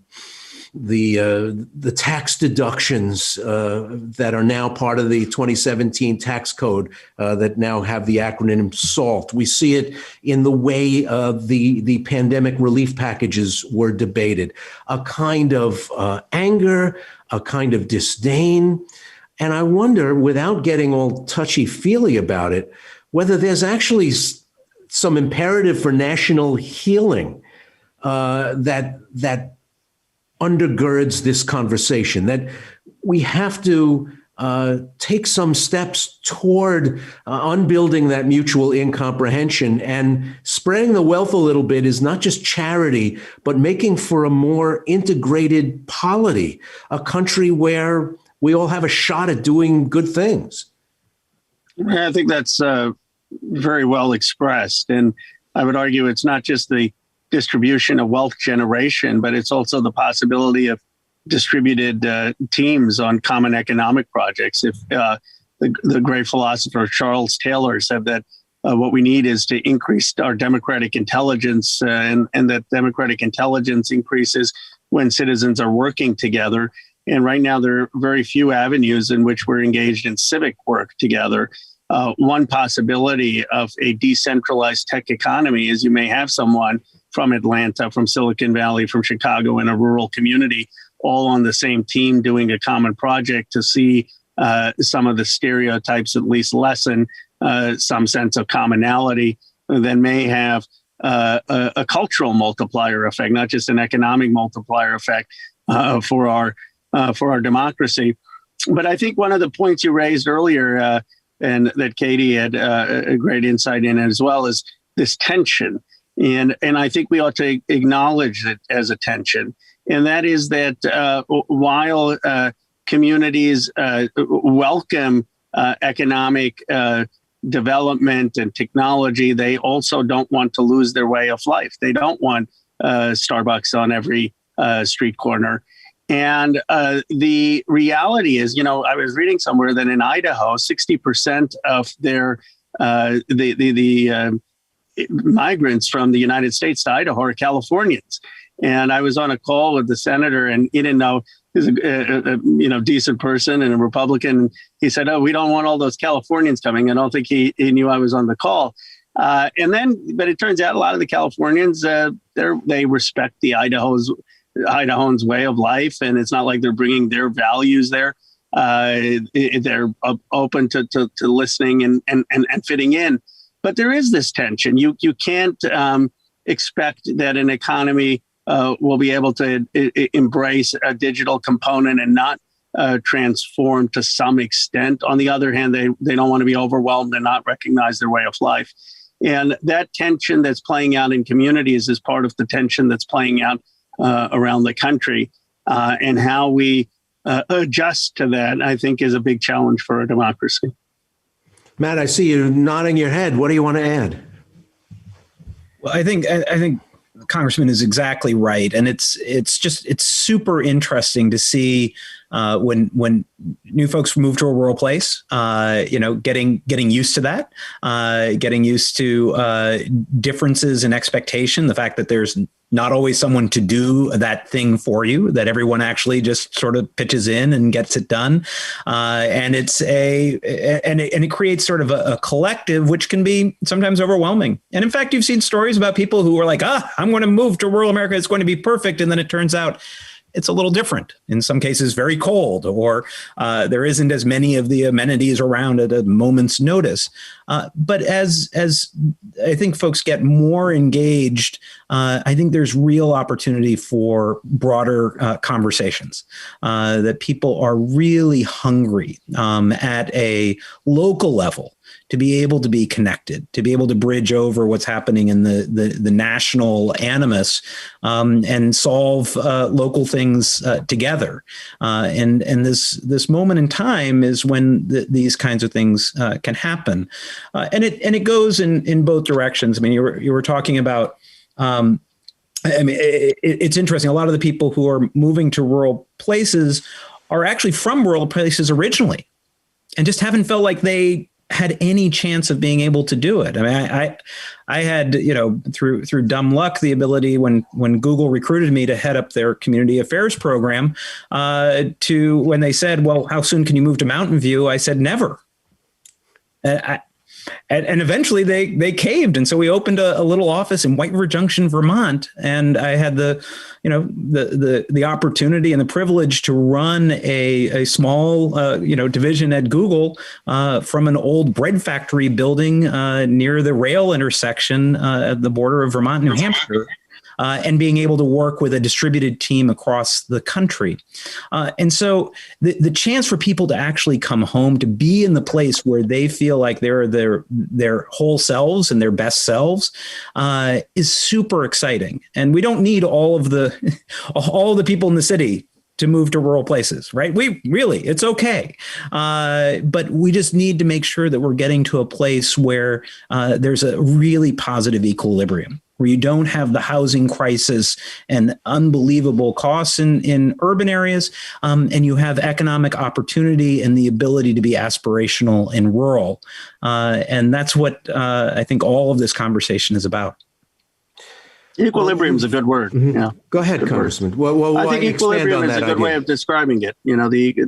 Speaker 2: tax deductions that are now part of the 2017 tax code that now have the acronym SALT. We see it in the way the pandemic relief packages were debated, a kind of anger, a kind of disdain. And I wonder, without getting all touchy-feely about it, whether there's actually some imperative for national healing that undergirds this conversation, that we have to take some steps toward unbuilding that mutual incomprehension, and spreading the wealth a little bit is not just charity, but making for a more integrated polity, a country where we all have a shot at doing good things.
Speaker 3: I think that's very well expressed. And I would argue it's not just the distribution of wealth generation, but it's also the possibility of distributed teams on common economic projects. If the great philosopher Charles Taylor said that what we need is to increase our democratic intelligence, and that democratic intelligence increases when citizens are working together. And right now, there are very few avenues in which we're engaged in civic work together. One possibility of a decentralized tech economy is you may have someone from Atlanta, from Silicon Valley, from Chicago, in a rural community, all on the same team doing a common project to see some of the stereotypes at least lessen, some sense of commonality, then may have a cultural multiplier effect, not just an economic multiplier effect for our democracy. But I think one of the points you raised earlier, and that Katie had a great insight in as well, is this tension. And I think we ought to acknowledge it as a tension. And that is that while communities welcome economic development and technology, they also don't want to lose their way of life. They don't want Starbucks on every street corner. And the reality is, I was reading somewhere that in Idaho, 60% of their migrants from the United States to Idaho are Californians. And I was on a call with the senator, and he didn't know. He's a decent person and a Republican. He said, "Oh, we don't want all those Californians coming." I don't think he knew I was on the call. But it turns out a lot of the Californians, they respect the Idahoans' way of life, and it's not like they're bringing their values there. They're open to listening and fitting in. But there is this tension. You can't expect that an economy will be able to embrace a digital component and not transform to some extent. On the other hand, they don't want to be overwhelmed and not recognize their way of life. And that tension that's playing out in communities is part of the tension that's playing out around the country. And how we adjust to that, I think, is a big challenge for a democracy.
Speaker 2: Matt, I see you nodding your head. What do you want to add?
Speaker 4: Well, I think Congressman is exactly right, and it's super interesting to see when new folks move to a rural place, getting used to that, getting used to differences in expectation, the fact that there's not always someone to do that thing for you, that everyone actually just sort of pitches in and gets it done. And it creates sort of a collective, which can be sometimes overwhelming. And in fact, you've seen stories about people who are like, I'm going to move to rural America. It's going to be perfect. And then it turns out it's a little different, in some cases very cold, or there isn't as many of the amenities around at a moment's notice. But as I think folks get more engaged, I think there's real opportunity for broader conversations, that people are really hungry at a local level to be able to be connected, to be able to bridge over what's happening in the national animus, and solve local things together. And this moment in time is when these kinds of things can happen, and it goes in both directions. I mean, you were talking about. It's interesting. A lot of the people who are moving to rural places are actually from rural places originally, and just haven't felt like they had any chance of being able to do it. I mean, I had, through dumb luck, the ability when Google recruited me to head up their community affairs program, to when they said, well, how soon can you move to Mountain View? I said, never. And eventually they caved. And so we opened a little office in White River Junction, Vermont. And I had the opportunity and the privilege to run a small, division at Google from an old bread factory building near the rail intersection at the border of Vermont, New Hampshire. And being able to work with a distributed team across the country. And so the chance for people to actually come home, to be in the place where they feel like they're their whole selves and their best selves, is super exciting. And we don't need all the people in the city to move to rural places, right? It's okay. But we just need to make sure that we're getting to a place where there's a really positive equilibrium, where you don't have the housing crisis and unbelievable costs in urban areas, and you have economic opportunity and the ability to be aspirational in rural. And that's what I think all of this conversation is about.
Speaker 3: Equilibrium is a good word.
Speaker 2: Mm-hmm.
Speaker 3: Yeah.
Speaker 2: Go ahead,
Speaker 3: Good
Speaker 2: Congressman. Well,
Speaker 3: I think equilibrium is a good way of describing it.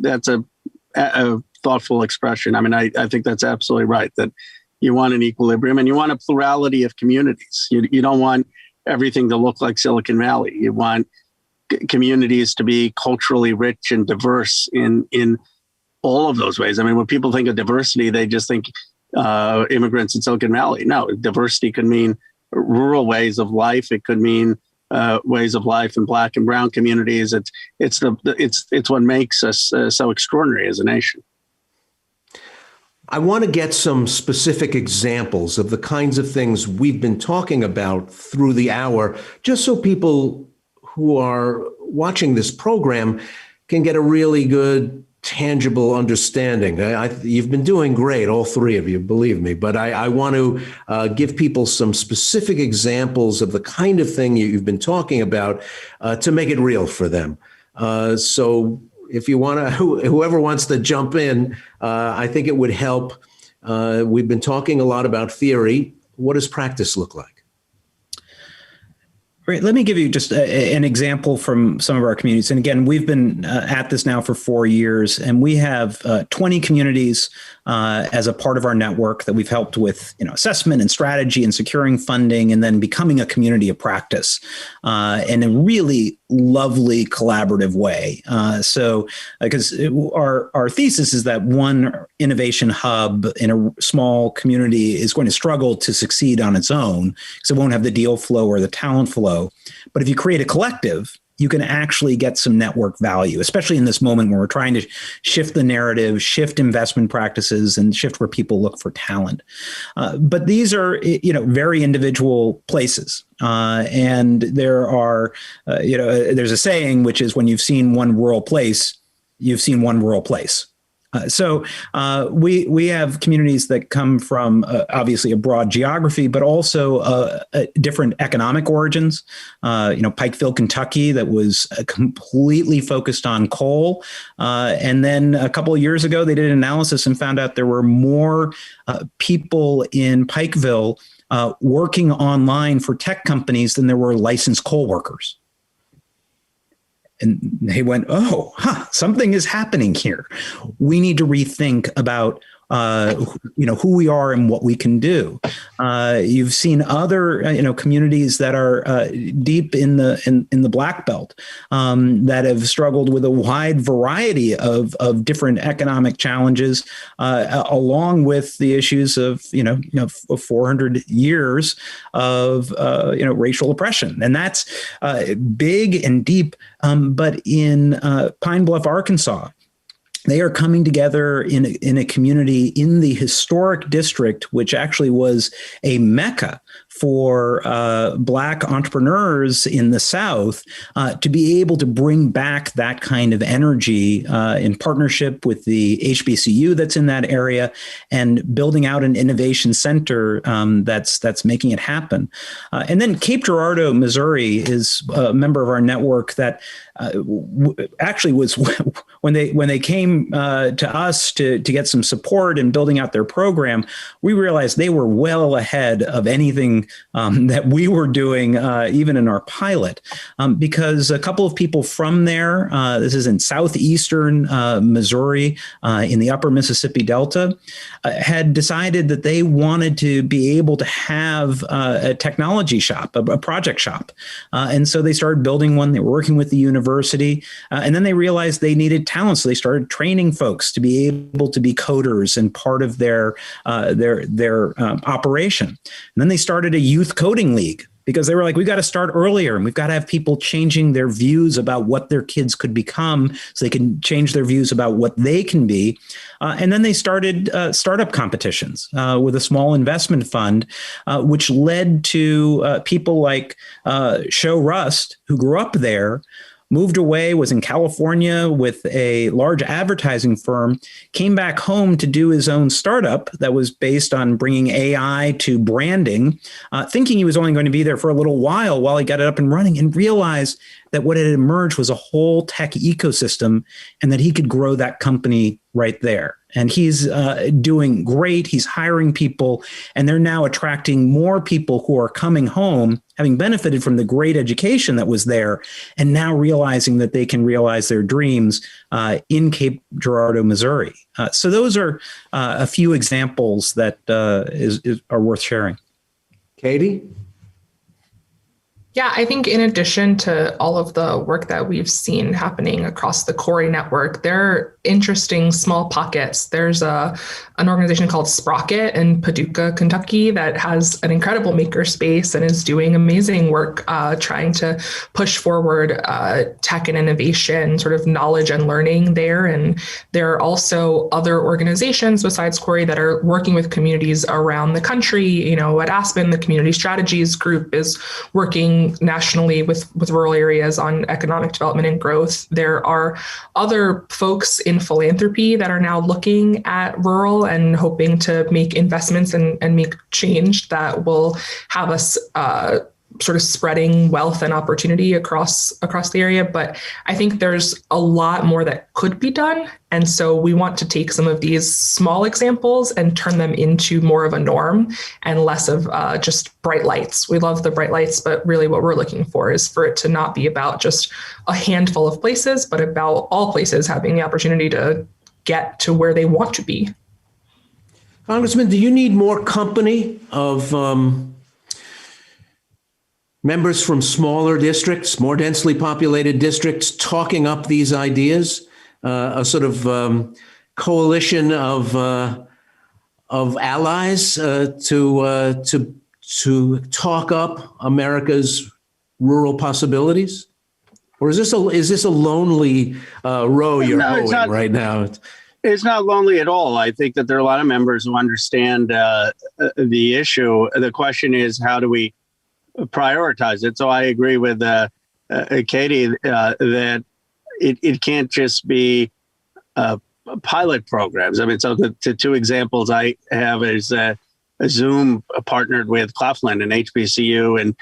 Speaker 3: That's a thoughtful expression. I mean, I think that's absolutely right, that you want an equilibrium and you want a plurality of communities. You don't want everything to look like Silicon Valley. You want communities to be culturally rich and diverse in all of those ways. I mean, when people think of diversity, they just think immigrants in Silicon Valley. No, diversity could mean rural ways of life. It could mean ways of life in Black and Brown communities. It's what makes us so extraordinary as a nation.
Speaker 2: I want to get some specific examples of the kinds of things we've been talking about through the hour, just so people who are watching this program can get a really good, tangible understanding. You've been doing great, all three of you, believe me, but I want to give people some specific examples of the kind of thing you've been talking about to make it real for them. So if you want to, whoever wants to jump in, I think it would help. We've been talking a lot about theory. what does practice look like?
Speaker 4: Right. Let me give you just an example from some of our communities. And again, we've been at this now for 4 years, and we have 20 communities as a part of our network that we've helped with, assessment and strategy and securing funding, and then becoming a community of practice in a really lovely collaborative way. Because our thesis is that one innovation hub in a small community is going to struggle to succeed on its own because it won't have the deal flow or the talent flow. But if you create a collective, you can actually get some network value, especially in this moment where we're trying to shift the narrative, shift investment practices, and shift where people look for talent. But these are, very individual places. And there are, there's a saying, which is when you've seen one rural place, you've seen one rural place. So we have communities that come from obviously a broad geography, but also different economic origins. Pikeville, Kentucky, that was completely focused on coal. And then a couple of years ago, they did an analysis and found out there were more people in Pikeville working online for tech companies than there were licensed coal workers. And they went, something is happening here. We need to rethink about who we are and what we can do. You've seen other communities that are deep in the Black Belt that have struggled with a wide variety of different economic challenges, along with the issues of 400 years of racial oppression, and that's big and deep. But in Pine Bluff, Arkansas, they are coming together in a community in the historic district, which actually was a mecca for Black entrepreneurs in the South, to be able to bring back that kind of energy in partnership with the HBCU that's in that area, and building out an innovation center that's making it happen. And then Cape Girardeau, Missouri, is a member of our network that actually was when they came to us to get some support in building out their program. We realized they were well ahead of anything that we were doing, even in our pilot, because a couple of people from there, this is in southeastern Missouri, in the upper Mississippi Delta, had decided that they wanted to be able to have a technology shop, a project shop. And so they started building one. They were working with the university, and then they realized they needed talent. So they started training folks to be able to be coders and part of their operation. And then they started a youth coding league, because they were like, we've got to start earlier, and we've got to have people changing their views about what their kids could become so they can change their views about what they can be. And then they started startup competitions with a small investment fund, which led to people like Show Rust, who grew up there, moved away, was in California with a large advertising firm, came back home to do his own startup that was based on bringing AI to branding, thinking he was only going to be there for a little while he got it up and running, and realized that what had emerged was a whole tech ecosystem, and that he could grow that company right there. And he's doing great. He's hiring people, and they're now attracting more people who are coming home, having benefited from the great education that was there, and now realizing that they can realize their dreams in Cape Girardeau, Missouri. So those are a few examples that are worth sharing.
Speaker 2: Katie?
Speaker 5: Yeah, I think in addition to all of the work that we've seen happening across the Corey network, there are interesting small pockets. There's an organization called Sprocket in Paducah, Kentucky, that has an incredible makerspace and is doing amazing work trying to push forward tech and innovation, sort of knowledge and learning there. And there are also other organizations besides Corey that are working with communities around the country. At Aspen, the Community Strategies Group is working nationally with rural areas on economic development and growth. There are other folks in philanthropy that are now looking at rural and hoping to make investments and make change that will have us sort of spreading wealth and opportunity across the area. But I think there's a lot more that could be done. And so we want to take some of these small examples and turn them into more of a norm and less of just bright lights. We love the bright lights, but really what we're looking for is for it to not be about just a handful of places, but about all places having the opportunity to get to where they want to be.
Speaker 2: Congressman, do you need more company of members from smaller districts, more densely populated districts, talking up these ideas? A sort of coalition of allies to talk up America's rural possibilities? Or is this a lonely row you're hoeing right now?
Speaker 3: It's not lonely at all. I think that there are a lot of members who understand the issue. The question is, how do we prioritize it? So I agree with Katie that it can't just be pilot programs. I mean, so the two examples I have is Zoom partnered with Claflin and HBCU and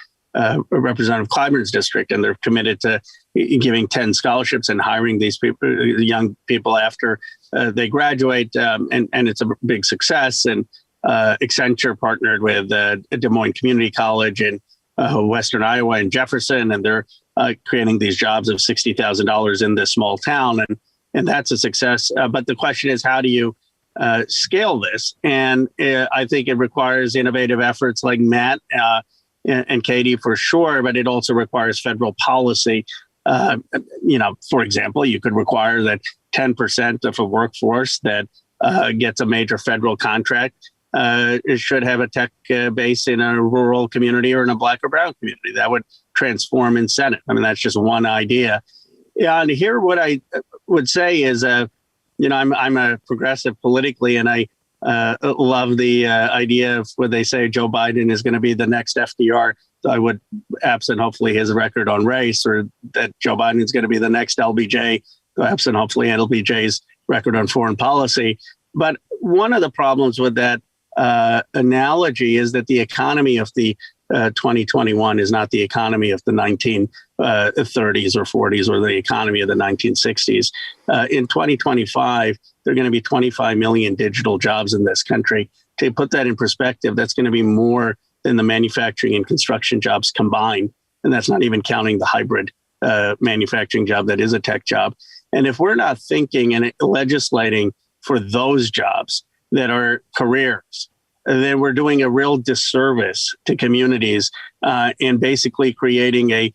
Speaker 3: Representative Clyburn's district, and they're committed to giving 10 scholarships and hiring these people, young people after they graduate, and it's a big success. And Accenture partnered with Des Moines Community College in Western Iowa and Jefferson, and they're creating these jobs of $60,000 in this small town, and that's a success. But the question is, how do you scale this? And I think it requires innovative efforts like Matt and Katie for sure, but it also requires federal policy. For example, you could require that 10% of a workforce that gets a major federal contract it should have a tech base in a rural community or in a Black or brown community. That would transform incentive. I mean, that's just one idea. Yeah, and here what I would say is, I'm a progressive politically, and I love the idea of what they say Joe Biden is going to be the next FDR. So I would, absent hopefully his record on race, or that Joe Biden is going to be the next LBJ, absent hopefully LBJ's record on foreign policy. But one of the problems with that analogy is that the economy of the 2021 is not the economy of the 1930s or 40s or the economy of the 1960s. In 2025, there are going to be 25 million digital jobs in this country. To put that in perspective, that's going to be more than the manufacturing and construction jobs combined. And that's not even counting the hybrid manufacturing job that is a tech job. And if we're not thinking and legislating for those jobs that are careers, then we're doing a real disservice to communities and basically creating a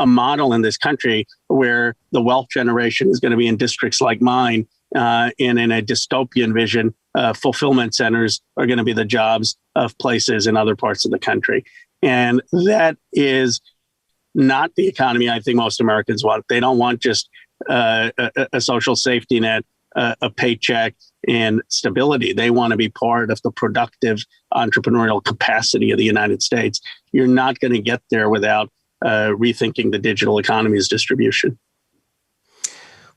Speaker 3: model in this country where the wealth generation is going to be in districts like mine, and in a dystopian vision, fulfillment centers are going to be the jobs of places in other parts of the country. And that is not the economy I think most Americans want. They don't want just a social safety net, a paycheck, and stability. They want to be part of the productive entrepreneurial capacity of the United States. You're not going to get there without rethinking the digital economy's distribution.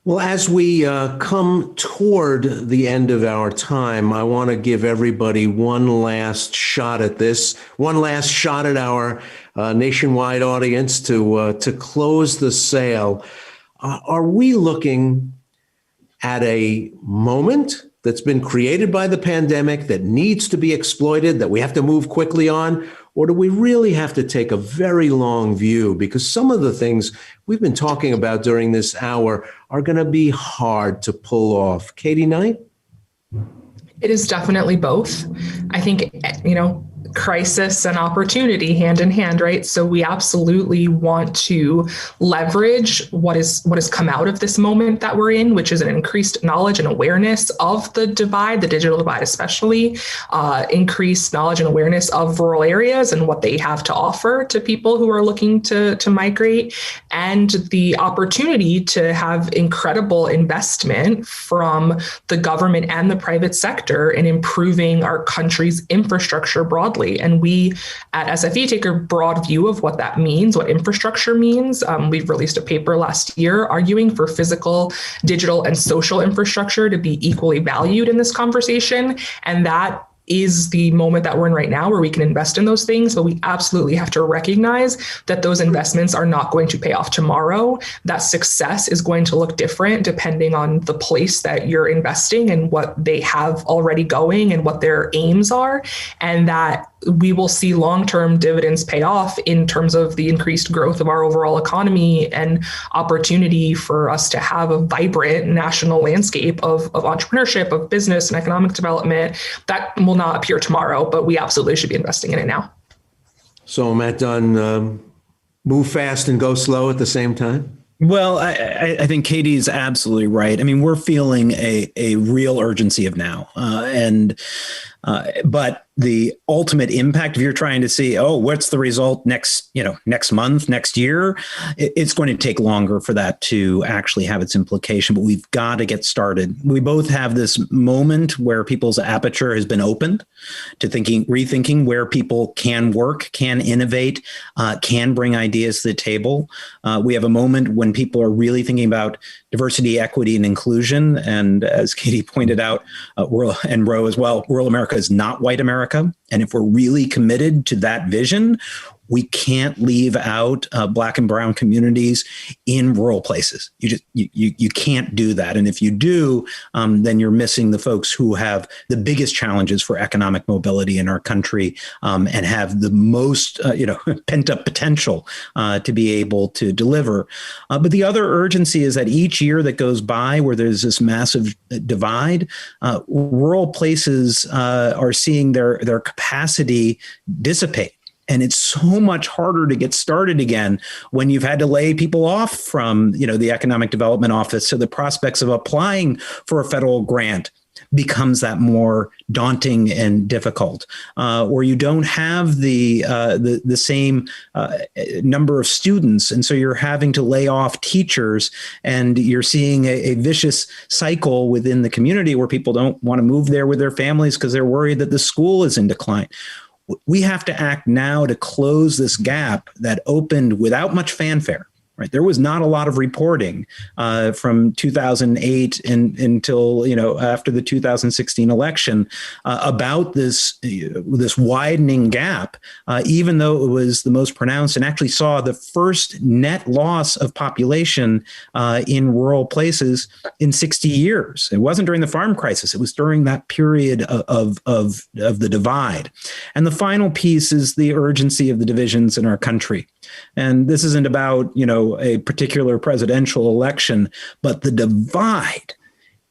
Speaker 2: Well, as we come toward the end of our time, I want to give everybody one last shot at this, one last shot at our nationwide audience to close the sale. Are we looking at a moment that's been created by the pandemic that needs to be exploited, that we have to move quickly on? Or do we really have to take a very long view? Because some of the things we've been talking about during this hour are going to be hard to pull off. Katie Knight?
Speaker 5: It is definitely both. I think, crisis and opportunity hand in hand, right? So we absolutely want to leverage what has come out of this moment that we're in, which is an increased knowledge and awareness of the divide, the digital divide especially, increased knowledge and awareness of rural areas and what they have to offer to people who are looking to migrate, and the opportunity to have incredible investment from the government and the private sector in improving our country's infrastructure broadly. And we at SFE take a broad view of what that means, what infrastructure means. We've released a paper last year arguing for physical, digital, and social infrastructure to be equally valued in this conversation. And that is the moment that we're in right now where we can invest in those things, but we absolutely have to recognize that those investments are not going to pay off tomorrow. That success is going to look different depending on the place that you're investing and what they have already going and what their aims are, and that we will see long-term dividends pay off in terms of the increased growth of our overall economy and opportunity for us to have a vibrant national landscape of entrepreneurship, of business and economic development. That will not appear tomorrow, but we absolutely should be investing in it now.
Speaker 2: So, Matt Dunn, move fast and go slow at the same time?
Speaker 4: Well, I think Katie's absolutely right. I mean, we're feeling a real urgency of now, but the ultimate impact, if you're trying to see, what's the result next month, next year, it's going to take longer for that to actually have its implication. But we've got to get started. We both have this moment where people's aperture has been opened to rethinking where people can work, can innovate, can bring ideas to the table. We have a moment when people are really thinking about diversity, equity, and inclusion. And as Katie pointed out, and Ro as well, rural America is not white America. And if we're really committed to that vision, we can't leave out Black and brown communities in rural places. You can't do that. And if you do, then you're missing the folks who have the biggest challenges for economic mobility in our country, and have the most pent up potential to be able to deliver. But the other urgency is that each year that goes by where there's this massive divide, rural places are seeing their capacity dissipate. And it's so much harder to get started again when you've had to lay people off from, the Economic Development Office. So the prospects of applying for a federal grant becomes that more daunting and difficult, or you don't have the same number of students, and so you're having to lay off teachers, and you're seeing a vicious cycle within the community where people don't want to move there with their families because they're worried that the school is in decline. We have to act now to close this gap that opened without much fanfare. Right, there was not a lot of reporting from 2008 until after the 2016 election about this widening gap, even though it was the most pronounced, and actually saw the first net loss of population in rural places in 60 years. It wasn't during the farm crisis; it was during that period of the divide. And the final piece is the urgency of the divisions in our country. And this isn't about, a particular presidential election, but the divide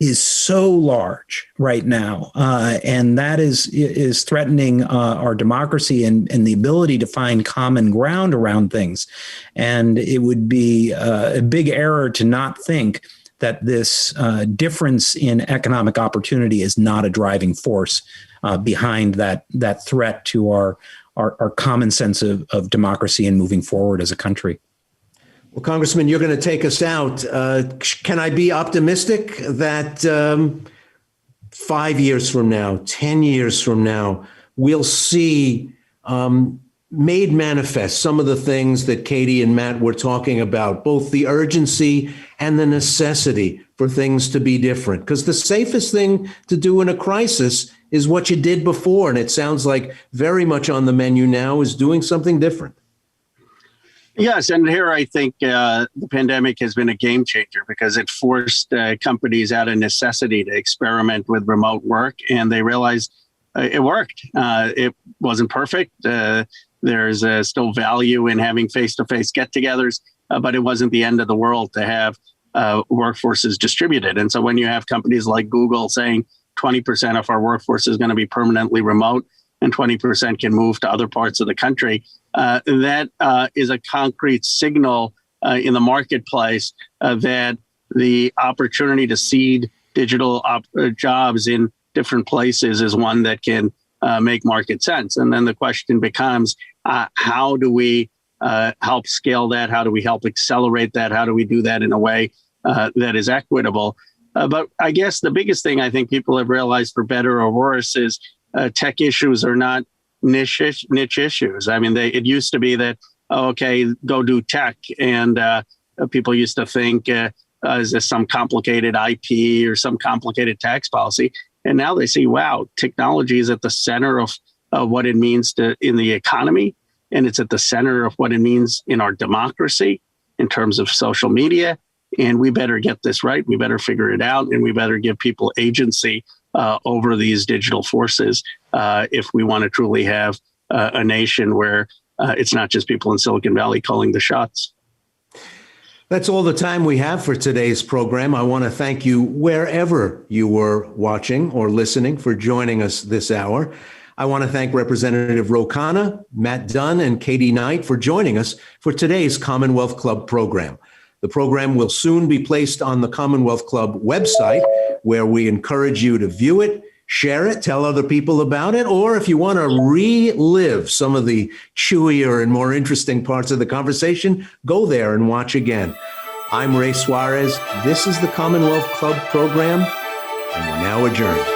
Speaker 4: is so large right now. And that is threatening our democracy and the ability to find common ground around things. And it would be a big error to not think that this difference in economic opportunity is not a driving force behind that threat to our common sense of democracy and moving forward as a country.
Speaker 2: Well, Congressman, you're going to take us out. Can I be optimistic that 5 years from now, 10 years from now, we'll see made manifest some of the things that Katie and Matt were talking about, both the urgency and the necessity for things to be different? Because the safest thing to do in a crisis is what you did before. And it sounds like very much on the menu now is doing something different.
Speaker 3: Yes, and here I think the pandemic has been a game changer because it forced companies out of necessity to experiment with remote work, and they realized it worked. It wasn't perfect. There's still value in having face-to-face get-togethers, but it wasn't the end of the world to have workforces distributed. And so when you have companies like Google saying 20% of our workforce is going to be permanently remote and 20% can move to other parts of the country, that is a concrete signal in the marketplace that the opportunity to seed digital jobs in different places is one that can make market sense. And then the question becomes, how do we help scale that? How do we help accelerate that? How do we do that in a way that is equitable? But I guess the biggest thing I think people have realized, for better or worse, is tech issues are not niche issues. I mean, it used to be that, go do tech. And people used to think, is this some complicated IP or some complicated tax policy? And now they see, wow, technology is at the center of what it means in the economy. And it's at the center of what it means in our democracy in terms of social media. And we better get this right. We better figure it out. And we better give people agency over these digital forces if we want to truly have a nation where it's not just people in Silicon Valley calling the shots.
Speaker 2: That's all the time we have for today's program. I want to thank you wherever you were watching or listening for joining us this hour. I want to thank Representative Ro Khanna, Matt Dunn, and Katie Knight for joining us for today's Commonwealth Club program. The program will soon be placed on the Commonwealth Club website, where we encourage you to view it, share it, tell other people about it, or if you want to relive some of the chewier and more interesting parts of the conversation, go there and watch again. I'm Ray Suarez. This is the Commonwealth Club program, and we're now adjourned.